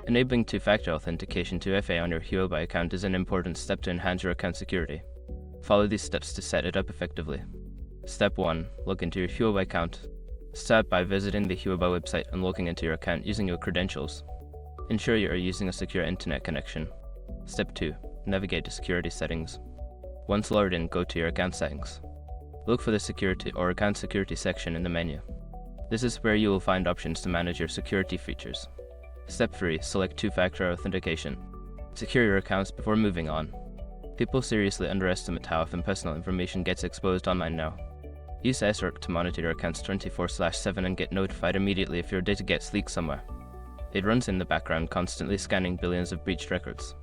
Enabling two-factor authentication to FA on your Huobi account is an important step to enhance your account security. Follow these steps to set it up effectively. Step 1. Log into your Huobi account. Start by visiting the Huobi website and logging into your account using your credentials. Ensure you are using a secure internet connection. Step 2. Navigate to security settings. Once logged in, go to your account settings. Look for the security or account security section in the menu. This is where you will find options to manage your security features. Step 3. Select two-factor authentication. Secure your accounts before moving on. People seriously underestimate how often personal information gets exposed online now. Use SRC to monitor your accounts 24/7 and get notified immediately if your data gets leaked somewhere. It runs in the background, constantly scanning billions of breached records.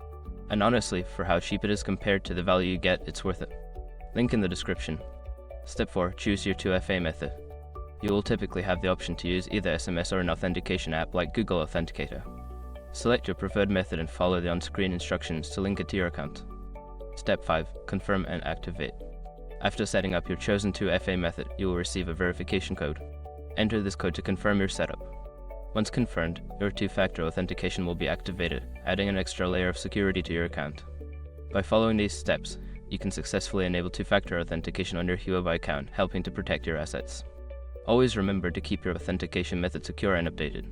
And honestly, for how cheap it is compared to the value you get, it's worth it. Link in the description. Step 4. Choose your 2FA method. You will typically have the option to use either SMS or an authentication app like Google Authenticator. Select your preferred method and follow the on-screen instructions to link it to your account. Step 5. Confirm and activate. After setting up your chosen 2FA method, you will receive a verification code. Enter this code to confirm your setup. Once confirmed, your two-factor authentication will be activated, adding an extra layer of security to your account. By following these steps, you can successfully enable two-factor authentication on your Huobi account, helping to protect your assets. Always remember to keep your authentication method secure and updated.